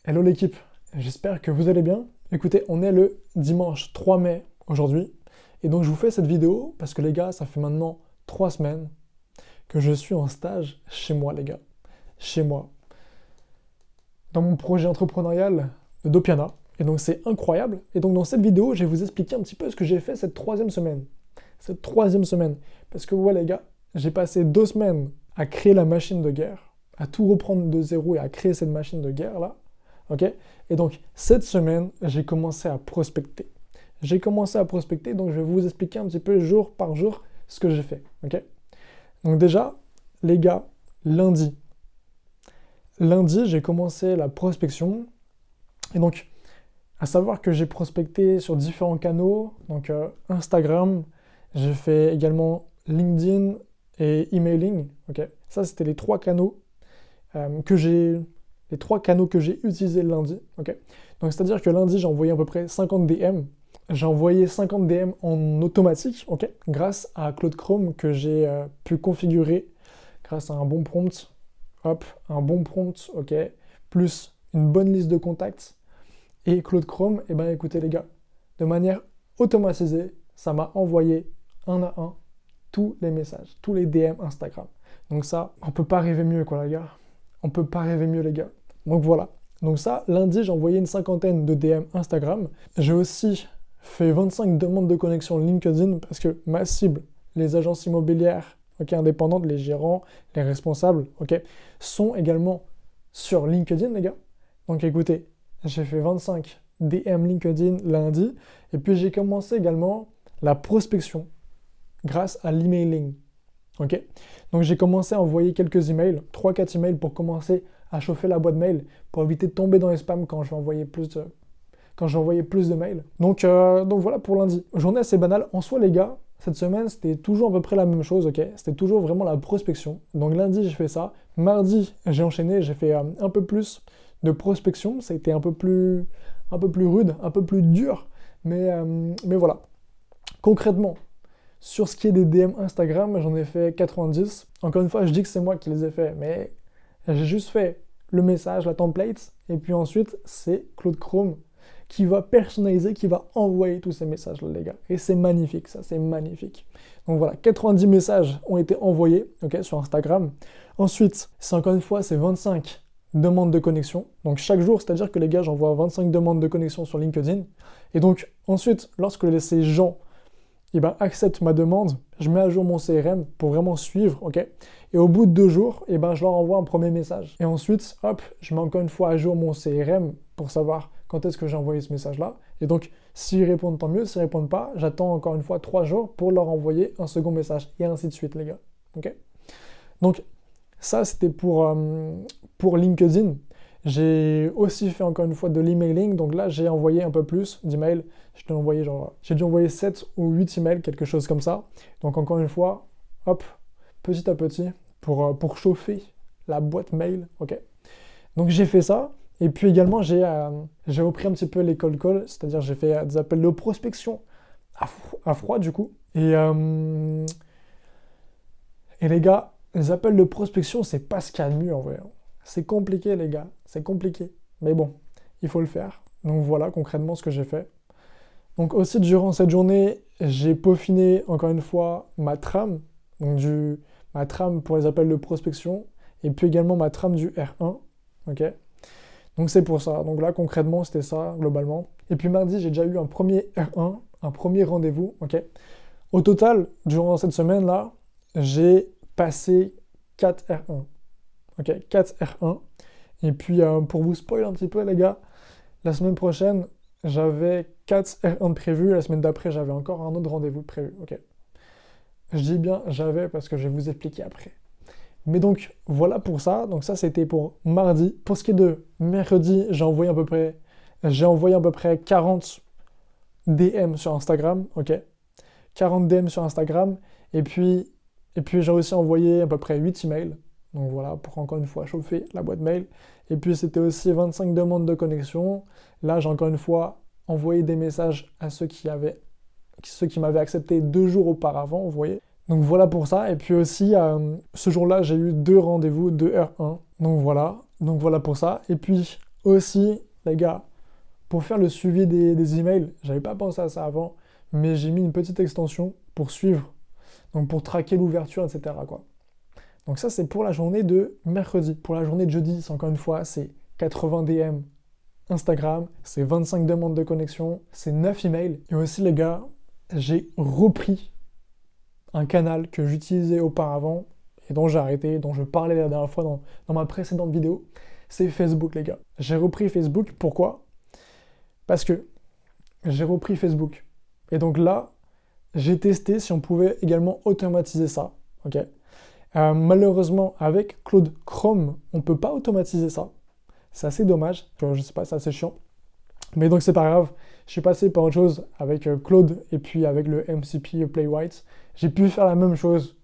Hello l'équipe, j'espère que vous allez bien. Écoutez, on est le dimanche 3 mai aujourd'hui, et donc je vous fais cette vidéo parce que les gars, ça fait maintenant 3 semaines que je suis en stage chez moi les gars, chez moi, dans mon projet entrepreneurial de Dopiana, et donc c'est incroyable. Et donc dans cette vidéo, je vais vous expliquer un petit peu ce que j'ai fait cette troisième semaine. Cette troisième semaine, parce que ouais les gars, j'ai passé 2 semaines à créer la machine de guerre, à tout reprendre de zéro et à créer cette machine de guerre là. Ok. Et donc, cette semaine, j'ai commencé à prospecter. J'ai commencé à prospecter, donc je vais vous expliquer un petit peu jour par jour ce que j'ai fait. Ok. Donc déjà, les gars, lundi, j'ai commencé la prospection. Et donc, à savoir que j'ai prospecté sur différents canaux, donc Instagram, j'ai fait également LinkedIn et emailing. Ok. Ça, c'était les trois canaux que j'ai utilisés le lundi. Ok. Donc c'est-à-dire que lundi, j'ai envoyé à peu près 50 DM. J'ai envoyé 50 DM en automatique, ok, grâce à Claude Chrome que j'ai pu configurer grâce à un bon prompt, hop, un bon prompt, ok, plus une bonne liste de contacts. Et Claude Chrome, eh ben écoutez les gars, de manière automatisée, ça m'a envoyé un à un tous les messages, tous les DM Instagram. Donc ça, on peut pas rêver mieux quoi les gars. On peut pas rêver mieux les gars. Donc voilà. Donc ça, lundi, j'ai envoyé une cinquantaine de DM Instagram. J'ai aussi fait 25 demandes de connexion LinkedIn parce que ma cible, les agences immobilières, ok, indépendantes, les gérants, les responsables, ok, sont également sur LinkedIn les gars. Donc écoutez, j'ai fait 25 DM LinkedIn lundi et puis j'ai commencé également la prospection grâce à l'emailing. Ok. Donc j'ai commencé à envoyer quelques emails, 3-4 emails pour commencer à chauffer la boîte mail, pour éviter de tomber dans les spams quand je vais envoyer plus de mails. Donc voilà pour lundi. Journée assez banale. En soi les gars, cette semaine c'était toujours à peu près la même chose, ok. C'était toujours vraiment la prospection. Donc lundi j'ai fait ça. Mardi j'ai enchaîné, j'ai fait un peu plus de prospection. Ça a été un peu plus rude, un peu plus dur. Mais voilà. Concrètement, sur ce qui est des DM Instagram, j'en ai fait 90. Encore une fois, je dis que c'est moi qui les ai fait, mais j'ai juste fait le message, la template, et puis ensuite, c'est Claude Chrome qui va personnaliser, qui va envoyer tous ces messages-là, les gars. Et c'est magnifique, ça, c'est magnifique. Donc voilà, 90 messages ont été envoyés, ok, sur Instagram. Ensuite, c'est encore une fois, c'est 25 demandes de connexion. Donc chaque jour, c'est-à-dire que les gars, j'envoie 25 demandes de connexion sur LinkedIn. Et donc ensuite, lorsque ces gens acceptent ma demande, je mets à jour mon CRM pour vraiment suivre, ok. Et au bout de 2 jours, je leur envoie un premier message. Et ensuite, hop, je mets encore une fois à jour mon CRM pour savoir quand est-ce que j'ai envoyé ce message-là. Et donc, s'ils répondent, tant mieux. S'ils répondent pas, j'attends encore une fois 3 jours pour leur envoyer un second message. Et ainsi de suite, les gars. Ok. Donc, ça, c'était pour LinkedIn. J'ai aussi fait encore une fois de l'emailing, donc là j'ai envoyé un peu plus d'emails. J'ai dû envoyer 7 ou 8 emails, quelque chose comme ça. Donc encore une fois, hop, petit à petit, pour chauffer la boîte mail, ok. Donc j'ai fait ça, et puis également j'ai repris un petit peu les cold calls, c'est-à-dire j'ai fait des appels de prospection à froid du coup. Et les gars, les appels de prospection, c'est pas ce qu'il y a de mieux en vrai. C'est compliqué, les gars. C'est compliqué. Mais bon, il faut le faire. Donc voilà concrètement ce que j'ai fait. Donc aussi, durant cette journée, j'ai peaufiné encore une fois ma trame. Donc ma trame pour les appels de prospection. Et puis également ma trame du R1. Ok. Donc c'est pour ça. Donc là, concrètement, c'était ça, globalement. Et puis mardi, j'ai déjà eu un premier R1, un premier rendez-vous. Ok. Au total, durant cette semaine-là, j'ai passé 4 R1. Ok, 4 R1. Et puis, pour vous spoiler un petit peu, les gars, la semaine prochaine, j'avais 4 R1 de prévu. La semaine d'après, j'avais encore un autre rendez-vous de prévu. Ok. Je dis bien j'avais parce que je vais vous expliquer après. Mais donc, voilà pour ça. Donc ça, c'était pour mardi. Pour ce qui est de mercredi, j'ai envoyé à peu près 40 DM sur Instagram. Ok. 40 DM sur Instagram. Et puis j'ai aussi envoyé à peu près 8 emails. Donc voilà, pour encore une fois chauffer la boîte mail. Et puis c'était aussi 25 demandes de connexion. Là, j'ai encore une fois envoyé des messages à ceux qui m'avaient accepté 2 jours auparavant, vous voyez. Donc voilà pour ça. Et puis aussi, ce jour-là, j'ai eu 2 rendez-vous, 2 R1. Donc voilà pour ça. Et puis Aussi, les gars, pour faire le suivi des emails, j'avais pas pensé à ça avant, mais j'ai mis une petite extension pour suivre, donc pour traquer l'ouverture, etc., quoi. Donc ça, c'est pour la journée de mercredi. Pour la journée de jeudi, c'est encore une fois, c'est 80 DM Instagram, c'est 25 demandes de connexion, c'est 9 emails. Et aussi, les gars, j'ai repris un canal que j'utilisais auparavant et dont j'ai arrêté, dont je parlais la dernière fois dans ma précédente vidéo. C'est Facebook, les gars. J'ai repris Facebook. Pourquoi? Parce que j'ai repris Facebook. Et donc là, j'ai testé si on pouvait également automatiser ça. Ok. Malheureusement, avec Claude Chrome, on ne peut pas automatiser ça. C'est assez dommage. Je sais pas, c'est assez chiant. Mais donc c'est pas grave. Je suis passé par autre chose avec Claude et puis avec le MCP Playwright. J'ai pu faire la même chose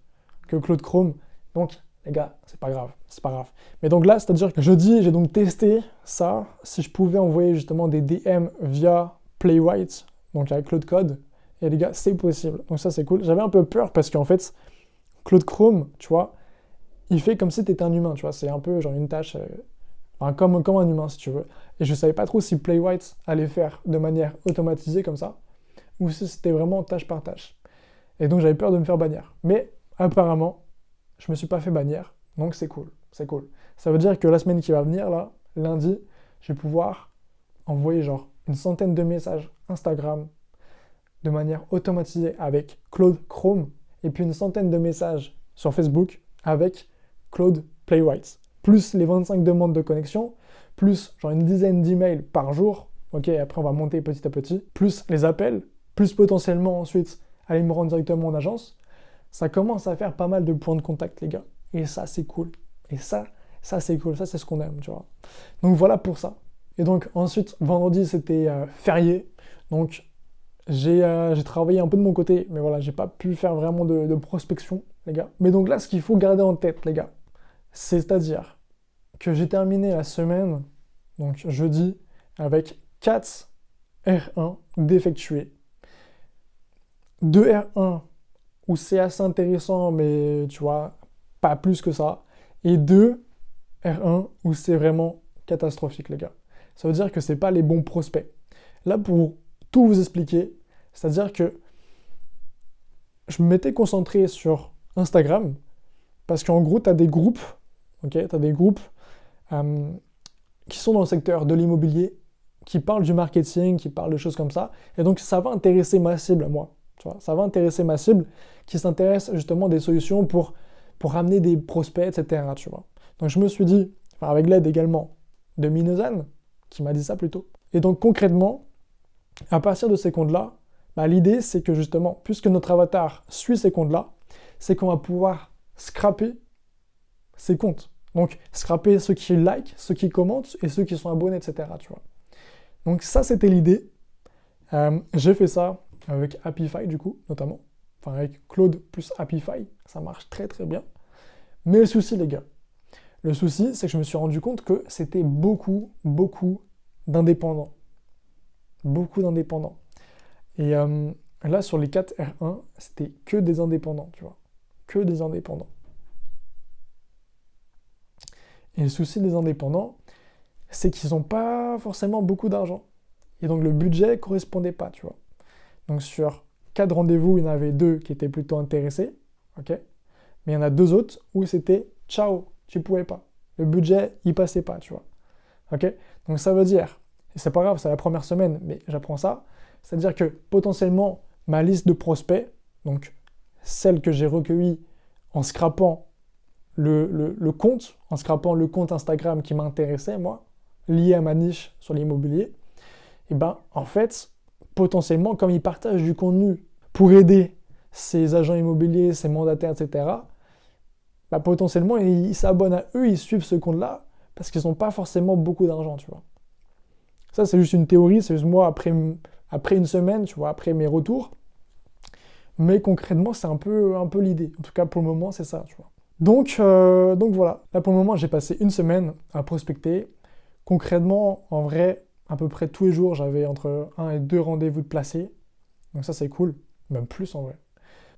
que Claude Chrome. Donc les gars, c'est pas grave, c'est pas grave. Mais donc là, c'est-à-dire que jeudi, j'ai donc testé ça, si je pouvais envoyer justement des DM via Playwright, donc avec Claude Code. Et les gars, c'est possible. Donc ça, c'est cool. J'avais un peu peur parce qu'en fait, Claude Chrome, tu vois, il fait comme si tu étais un humain, tu vois. C'est un peu genre une tâche, enfin, comme un humain, si tu veux. Et je savais pas trop si Playwright allait faire de manière automatisée comme ça, ou si c'était vraiment tâche par tâche. Et donc j'avais peur de me faire bannir. Mais apparemment, je me suis pas fait bannir, donc c'est cool, c'est cool. Ça veut dire que la semaine qui va venir, là, lundi, je vais pouvoir envoyer genre une centaine de messages Instagram de manière automatisée avec Claude Chrome, et puis une centaine de messages sur Facebook avec Claude Playwright. Plus les 25 demandes de connexion, plus genre une dizaine d'emails par jour, ok, après on va monter petit à petit, plus les appels, plus potentiellement ensuite aller me rendre directement en agence. Ça commence à faire pas mal de points de contact, les gars. Et ça, c'est cool. Et ça c'est cool. Ça, c'est ce qu'on aime, tu vois. Donc voilà pour ça. Et donc ensuite, vendredi, c'était férié. Donc j'ai travaillé un peu de mon côté, mais voilà, j'ai pas pu faire vraiment de prospection, les gars. Mais donc là, ce qu'il faut garder en tête, les gars, c'est-à-dire que j'ai terminé la semaine, donc jeudi, avec 4 R1 d'effectués. 2 R1 où c'est assez intéressant, mais tu vois, pas plus que ça. Et 2 R1 où c'est vraiment catastrophique, les gars. Ça veut dire que c'est pas les bons prospects. Là, pour tout vous expliquer, c'est-à-dire que je m'étais concentré sur Instagram, parce qu'en gros, tu as des groupes, ok, tu as des groupes qui sont dans le secteur de l'immobilier, qui parlent du marketing, qui parlent de choses comme ça, et donc ça va intéresser ma cible, moi. Tu vois, ça va intéresser ma cible qui s'intéresse justement des solutions pour ramener des prospects, etc. Tu vois. Donc je me suis dit, enfin, avec l'aide également de Minozan, qui m'a dit ça plutôt. Et donc concrètement, à partir de ces comptes-là, bah, l'idée c'est que justement, puisque notre avatar suit ces comptes-là, c'est qu'on va pouvoir scraper ces comptes. Donc scraper ceux qui like, ceux qui commentent et ceux qui sont abonnés, etc. Tu vois. Donc ça c'était l'idée. J'ai fait ça avec Happify du coup, notamment. Enfin avec Claude plus Happify, ça marche très très bien. Mais le souci les gars, le souci c'est que je me suis rendu compte que c'était beaucoup d'indépendants. Beaucoup d'indépendants. Et là sur les 4 R1, c'était que des indépendants, tu vois. Que des indépendants. Et le souci des indépendants, c'est qu'ils n'ont pas forcément beaucoup d'argent. Et donc le budget ne correspondait pas, tu vois. Donc sur 4 rendez-vous, il y en avait 2 qui étaient plutôt intéressés, ok. Mais il y en a 2 autres où c'était ciao, tu pouvais pas. Le budget, il passait pas, tu vois. Ok. Donc ça veut dire, et c'est pas grave, c'est la première semaine, mais j'apprends ça, c'est-à-dire que potentiellement ma liste de prospects, donc celle que j'ai recueillie en scrapant le compte, en scrapant le compte Instagram qui m'intéressait, moi, lié à ma niche sur l'immobilier, et ben en fait, potentiellement, comme ils partagent du contenu pour aider ces agents immobiliers, ces mandataires, etc., bah, potentiellement, ils s'abonnent à eux, ils suivent ce compte-là, parce qu'ils n'ont pas forcément beaucoup d'argent, tu vois. Ça, c'est juste une théorie, c'est juste moi, après une semaine, tu vois, après mes retours. Mais concrètement, c'est un peu l'idée. En tout cas, pour le moment, c'est ça, tu vois. Donc voilà. Là, pour le moment, j'ai passé une semaine à prospecter. Concrètement, en vrai, à peu près tous les jours, j'avais entre 1 et 2 rendez-vous de placés. Donc ça, c'est cool. Même plus, en vrai.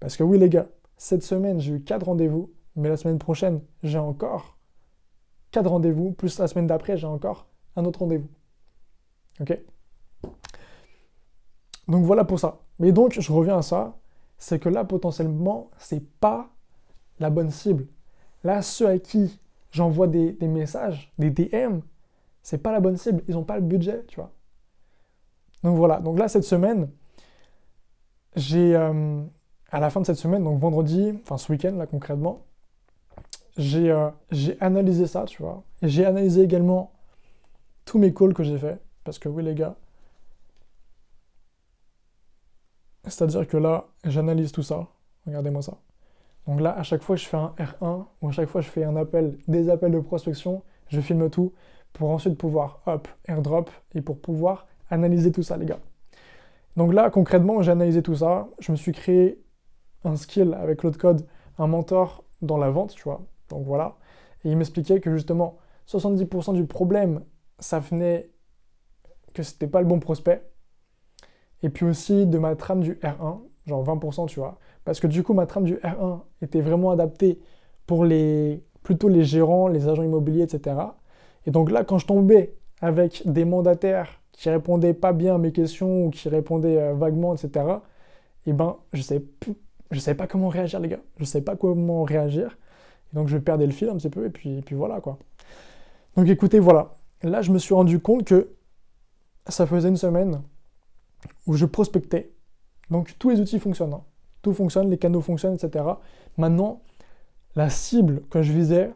Parce que oui, les gars, cette semaine, j'ai eu 4 rendez-vous. Mais la semaine prochaine, j'ai encore 4 rendez-vous. Plus la semaine d'après, j'ai encore un autre rendez-vous. Ok? Donc voilà pour ça. Mais donc, je reviens à ça, c'est que là, potentiellement, c'est pas la bonne cible. Là, ceux à qui j'envoie des messages, des DM, c'est pas la bonne cible. Ils n'ont pas le budget, tu vois. Donc voilà. Donc là, cette semaine, j'ai, à la fin de cette semaine, donc vendredi, enfin ce week-end, là, concrètement, j'ai analysé ça, tu vois. Et j'ai analysé également tous mes calls que j'ai fait. Parce que oui, les gars, c'est-à-dire que là, j'analyse tout ça. Regardez-moi ça. Donc là, à chaque fois que je fais un R1 ou à chaque fois que je fais un appel, des appels de prospection, je filme tout pour ensuite pouvoir, hop, airdrop et pour pouvoir analyser tout ça, les gars. Donc là, concrètement, j'ai analysé tout ça. Je me suis créé un skill avec Claude Code, un mentor dans la vente, tu vois. Donc voilà. Et il m'expliquait que justement, 70% du problème, ça venait que c'était pas le bon prospect. Et puis aussi de ma trame du R1, genre 20%, tu vois. Parce que du coup, ma trame du R1 était vraiment adaptée pour plutôt les gérants, les agents immobiliers, etc. Et donc là, quand je tombais avec des mandataires qui répondaient pas bien à mes questions ou qui répondaient vaguement, etc., et ben, je savais pas comment réagir, les gars. Je savais pas comment réagir. Et donc, je perdais le fil un petit peu, et puis voilà, quoi. Donc, écoutez, voilà. Là, je me suis rendu compte que ça faisait une semaine où je prospectais. Donc, tous les outils fonctionnent, hein. Tout fonctionne, les canaux fonctionnent, etc. Maintenant, la cible que je visais,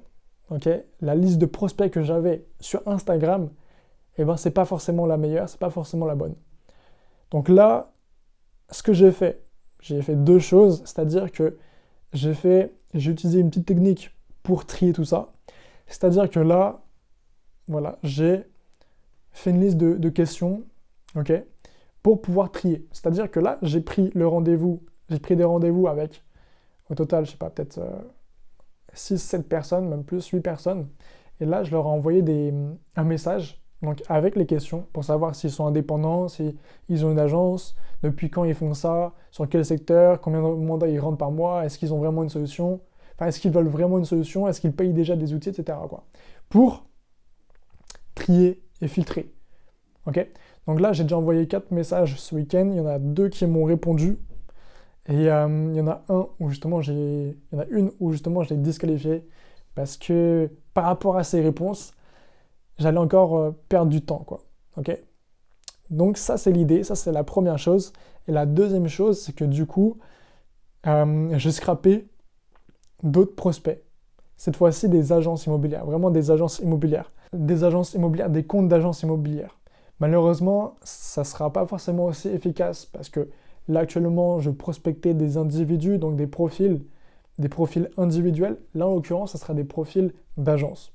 okay, la liste de prospects que j'avais sur Instagram, eh ben, c'est pas forcément la meilleure, c'est pas forcément la bonne. Donc là, ce que j'ai fait deux choses, c'est-à-dire que j'ai utilisé une petite technique pour trier tout ça. C'est-à-dire que là, voilà, j'ai fait une liste de questions, ok, pour pouvoir trier. C'est-à-dire que là, j'ai pris des rendez-vous avec, au total, je sais pas, peut-être 6-7 personnes, même plus, 8 personnes. Et là, je leur ai envoyé un message, donc avec les questions, pour savoir s'ils sont indépendants, s'ils ont une agence, depuis quand ils font ça, sur quel secteur, combien de mandats ils rentrent par mois, est-ce qu'ils ont vraiment une solution, enfin, est-ce qu'ils veulent vraiment une solution, est-ce qu'ils payent déjà des outils, etc., quoi. Pour trier et filtrer. Ok? Donc là, j'ai déjà envoyé 4 messages ce week-end, il y en a 2 qui m'ont répondu, et il y en a une où justement je l'ai disqualifié parce que par rapport à ses réponses, j'allais encore perdre du temps, quoi. Ok? Donc ça c'est l'idée, ça c'est la première chose. Et la deuxième chose, c'est que du coup, j'ai scrappé d'autres prospects. Cette fois-ci des agences immobilières, vraiment des agences immobilières. Des agences immobilières, des comptes d'agences immobilières. Malheureusement, ça ne sera pas forcément aussi efficace parce que là actuellement, je prospectais des individus, donc des profils individuels. Là en l'occurrence, ça sera des profils d'agence.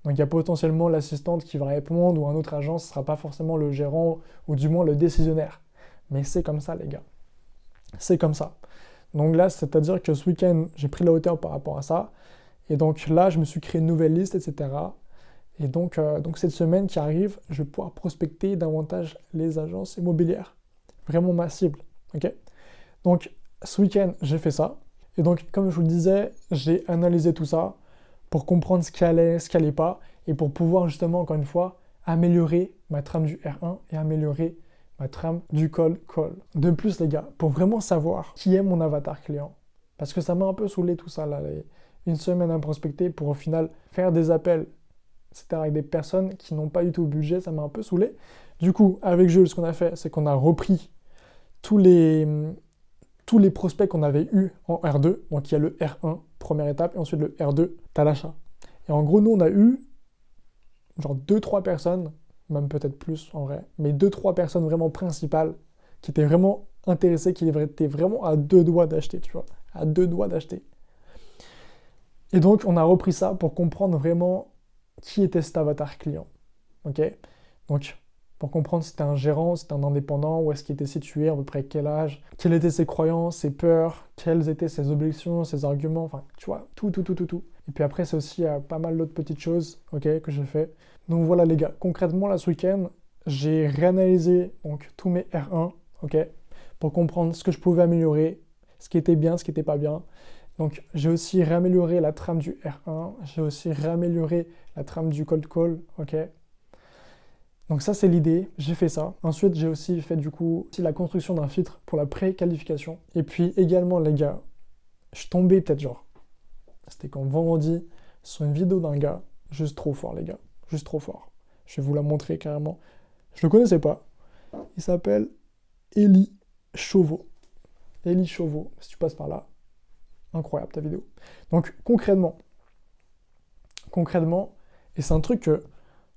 Donc il y a potentiellement l'assistante qui va répondre ou un autre agent, ce ne sera pas forcément le gérant ou du moins le décisionnaire. Mais c'est comme ça les gars. C'est comme ça. Donc là, c'est-à-dire que ce week-end, j'ai pris la hauteur par rapport à ça. Et donc là, je me suis créé une nouvelle liste, etc. Et donc cette semaine qui arrive, je vais pouvoir prospecter davantage les agences immobilières. Vraiment ma cible. Okay, donc ce week-end, j'ai fait ça. Et donc, comme je vous le disais, j'ai analysé tout ça pour comprendre ce qui allait, ce qui allait pas, et pour pouvoir justement, encore une fois, améliorer ma trame du R1 et améliorer ma trame du call. De plus, les gars, pour vraiment savoir qui est mon avatar client, parce que ça m'a un peu saoulé tout ça, là, une semaine à prospecter pour au final faire des appels, etc., avec des personnes qui n'ont pas du tout le budget, ça m'a un peu saoulé. Du coup, avec Jules, ce qu'on a fait, c'est qu'on a repris tous les prospects qu'on avait eus en R2. Donc il y a le R1, première étape, et ensuite le R2, t'as l'achat. Et en gros, nous, on a eu genre 2-3 personnes, même peut-être plus en vrai, mais 2-3 personnes vraiment principales qui étaient vraiment intéressées, qui étaient vraiment à 2 doigts d'acheter, tu vois, à 2 doigts d'acheter. Et donc, on a repris ça pour comprendre vraiment qui était cet avatar client. Ok? Donc, pour comprendre si c'était un gérant, si c'était un indépendant, où est-ce qu'il était situé, à peu près quel âge, quelles étaient ses croyances, ses peurs, quelles étaient ses objections, ses arguments, enfin, tu vois, tout. Et puis après, c'est aussi pas mal d'autres petites choses, ok, que j'ai fait. Donc voilà les gars, concrètement, là, ce week-end, j'ai réanalysé donc tous mes R1, ok, pour comprendre ce que je pouvais améliorer, ce qui était bien, ce qui n'était pas bien. Donc j'ai aussi réamélioré la trame du R1, j'ai aussi réamélioré la trame du cold call, ok. Donc ça, c'est l'idée, j'ai fait ça. Ensuite, j'ai aussi fait du coup la construction d'un filtre pour la pré-qualification. Et puis également, les gars, je suis tombé peut-être genre, c'était quand vendredi, sur une vidéo d'un gars, juste trop fort les gars, juste trop fort. Je vais vous la montrer carrément. Je le connaissais pas. Il s'appelle Eli Chauveau. Eli Chauveau, si tu passes par là, incroyable ta vidéo. Donc concrètement, et c'est un truc que,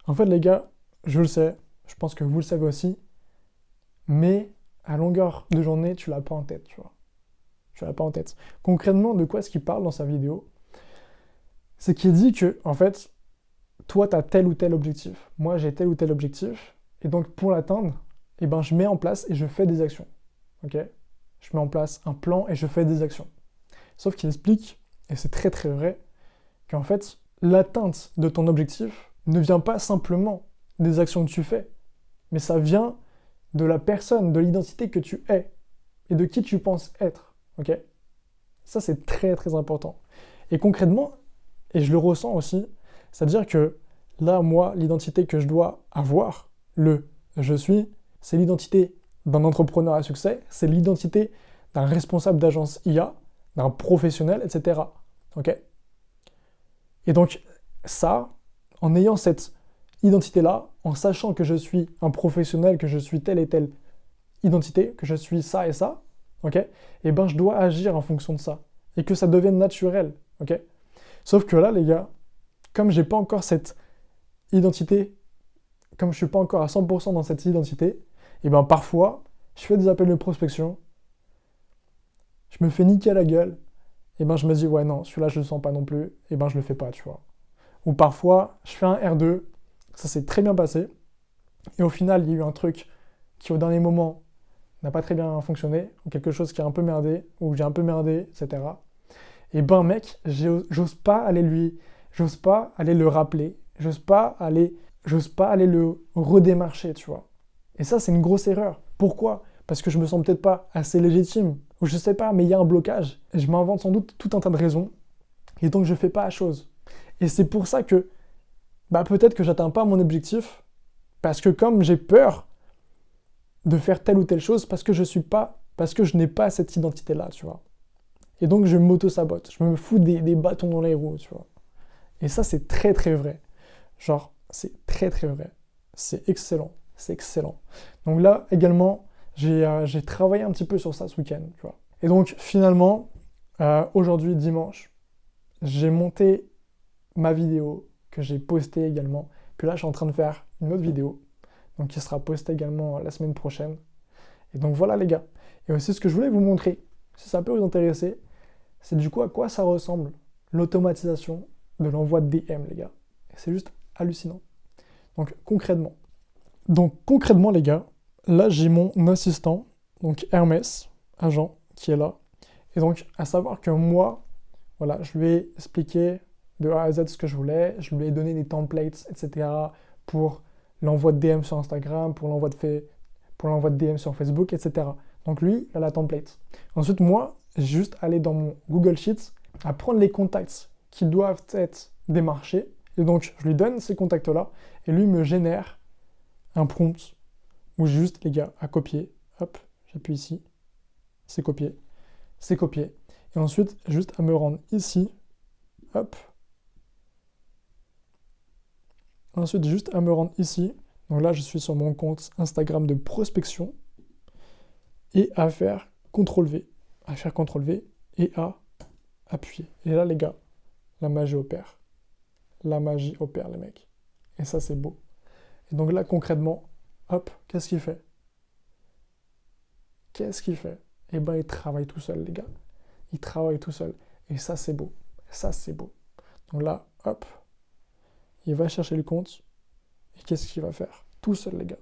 en fait les gars, je le sais, je pense que vous le savez aussi, mais à longueur de journée, tu l'as pas en tête, tu vois. Tu l'as pas en tête. Concrètement, de quoi est-ce qu'il parle dans sa vidéo? C'est qu'il dit que, en fait, toi, tu as tel ou tel objectif. Moi, j'ai tel ou tel objectif. Et donc, pour l'atteindre, eh ben, je mets en place et je fais des actions. Ok? Je mets en place un plan et je fais des actions. Sauf qu'il explique, et c'est très très vrai, qu'en fait, l'atteinte de ton objectif ne vient pas simplement des actions que tu fais, mais ça vient de la personne, de l'identité que tu es et de qui tu penses être. Ok? Ça, c'est très très important. Et concrètement, et je le ressens aussi, c'est-à-dire que là, moi, l'identité que je dois avoir, le je suis, c'est l'identité d'un entrepreneur à succès, c'est l'identité d'un responsable d'agence IA, d'un professionnel, etc. Ok? Et donc, ça, en ayant cette identité-là, en sachant que je suis un professionnel, que je suis telle et telle identité, que je suis ça et ça, ok? Et ben, je dois agir en fonction de ça. Et que ça devienne naturel, ok? Sauf que là, les gars, comme j'ai pas encore cette identité, comme je suis pas encore à 100% dans cette identité, et ben parfois, je fais des appels de prospection, je me fais niquer à la gueule, et ben je me dis, ouais, non, celui-là, je le sens pas non plus, et ben je le fais pas, tu vois. Ou parfois, je fais un R2, ça s'est très bien passé, et au final, il y a eu un truc qui, au dernier moment, n'a pas très bien fonctionné, ou quelque chose qui a un peu merdé, ou j'ai un peu merdé, etc. Et ben mec, j'ose pas aller le rappeler, j'ose pas aller le redémarcher, tu vois. Et ça, c'est une grosse erreur. Pourquoi? Parce que je me sens peut-être pas assez légitime, ou je sais pas, mais il y a un blocage, et je m'invente sans doute tout un tas de raisons, et donc je fais pas la chose. Et c'est pour ça que, bah peut-être que j'atteins pas mon objectif, parce que comme j'ai peur de faire telle ou telle chose, parce que je n'ai pas cette identité-là, tu vois. Et donc je m'auto-sabote, je me fous des bâtons dans les roues, tu vois. Et ça, c'est très très vrai. Genre, c'est très très vrai. C'est excellent, c'est excellent. Donc là, également, j'ai travaillé un petit peu sur ça ce week-end, tu vois. Et donc finalement, aujourd'hui, dimanche, j'ai monté ma vidéo que j'ai postée également. Puis là, je suis en train de faire une autre vidéo, donc qui sera postée également la semaine prochaine. Et donc voilà les gars. Et aussi ce que je voulais vous montrer, si ça peut vous intéresser, c'est du coup à quoi ça ressemble l'automatisation de l'envoi de DM, les gars. C'est juste hallucinant. Donc concrètement, les gars, là j'ai mon assistant, donc Hermès, agent, qui est là. Et donc à savoir que moi, voilà, je lui ai expliqué de A à Z ce que je voulais, je lui ai donné des templates, etc. pour l'envoi de DM sur Instagram, pour l'envoi de DM sur Facebook, etc. Donc lui, il a la template. Ensuite, moi, j'ai juste allé dans mon Google Sheets à prendre les contacts qui doivent être démarchés. Et donc, je lui donne ces contacts-là et lui me génère un prompt où j'ai juste, les gars, à copier. Hop, j'appuie ici. C'est copié. C'est copié. Et ensuite, juste à me rendre ici. Hop. Ensuite, juste à me rendre ici. Donc là, je suis sur mon compte Instagram de prospection. Et à faire CTRL-V. À faire CTRL-V et à appuyer. Et là, les gars, la magie opère. La magie opère, les mecs. Et ça, c'est beau. Et donc là, concrètement, hop, qu'est-ce qu'il fait? Qu'est-ce qu'il fait? Eh ben, il travaille tout seul, les gars. Il travaille tout seul. Et ça, c'est beau. Ça, c'est beau. Donc là, hop, il va chercher le compte. Et qu'est-ce qu'il va faire? Tout seul, les gars.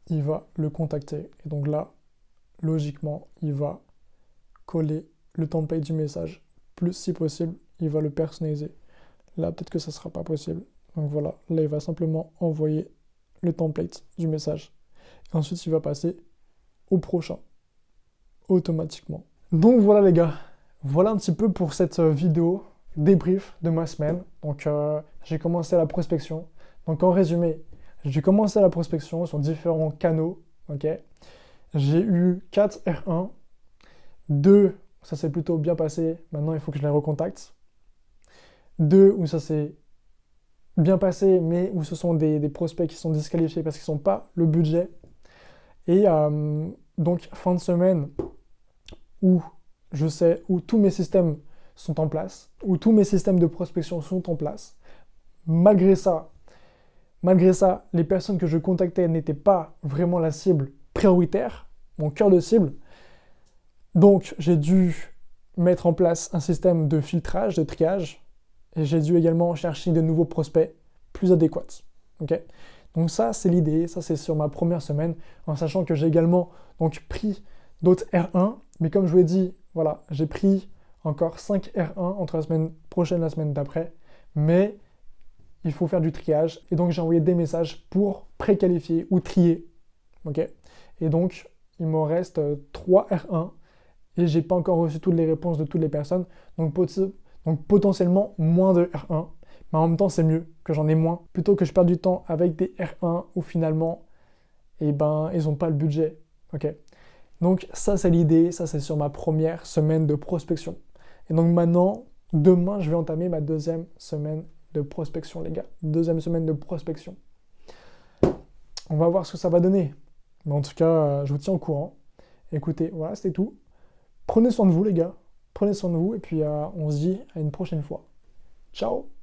Il va le contacter. Et donc là, logiquement, il va coller le template du message. Plus, si possible, il va le personnaliser. Là, peut-être que ça ne sera pas possible. Donc voilà, là, il va simplement envoyer le template du message. Et ensuite, il va passer au prochain. automatiquement. Donc voilà les gars, voilà un petit peu pour cette vidéo débrief de ma semaine. Donc j'ai commencé la prospection. Donc en résumé, j'ai commencé la prospection sur différents canaux. Ok. J'ai eu 4 R1, 2, ça s'est plutôt bien passé, maintenant il faut que je les recontacte. 2 où ça s'est bien passé, mais où ce sont des prospects qui sont disqualifiés parce qu'ils n'ont pas le budget. Et donc fin de semaine où je sais où tous mes systèmes sont en place, où tous mes systèmes de prospection sont en place. Malgré ça, les personnes que je contactais n'étaient pas vraiment la cible prioritaire, mon cœur de cible. Donc j'ai dû mettre en place un système de filtrage, de triage, et j'ai dû également chercher de nouveaux prospects plus adéquats. Okay. Donc ça, c'est l'idée, ça c'est sur ma première semaine, en sachant que j'ai également donc, pris d'autres R1, mais comme je vous l'ai dit, voilà, j'ai pris encore 5 R1 entre la semaine prochaine et la semaine d'après, mais il faut faire du triage, et donc j'ai envoyé des messages pour préqualifier ou trier. Okay. Et donc, il m'en reste 3 R1, et j'ai pas encore reçu toutes les réponses de toutes les personnes, donc potentiellement moins de R1, mais en même temps c'est mieux que j'en ai moins, plutôt que je perde du temps avec des R1 où finalement, eh ben, ils n'ont pas le budget. Ok. Donc ça c'est l'idée, ça c'est sur ma première semaine de prospection. Et donc maintenant, demain je vais entamer ma deuxième semaine de prospection les gars, deuxième semaine de prospection. On va voir ce que ça va donner, mais en tout cas je vous tiens au courant. Écoutez, voilà c'était tout. Prenez soin de vous les gars, prenez soin de vous et puis on se dit à une prochaine fois. Ciao!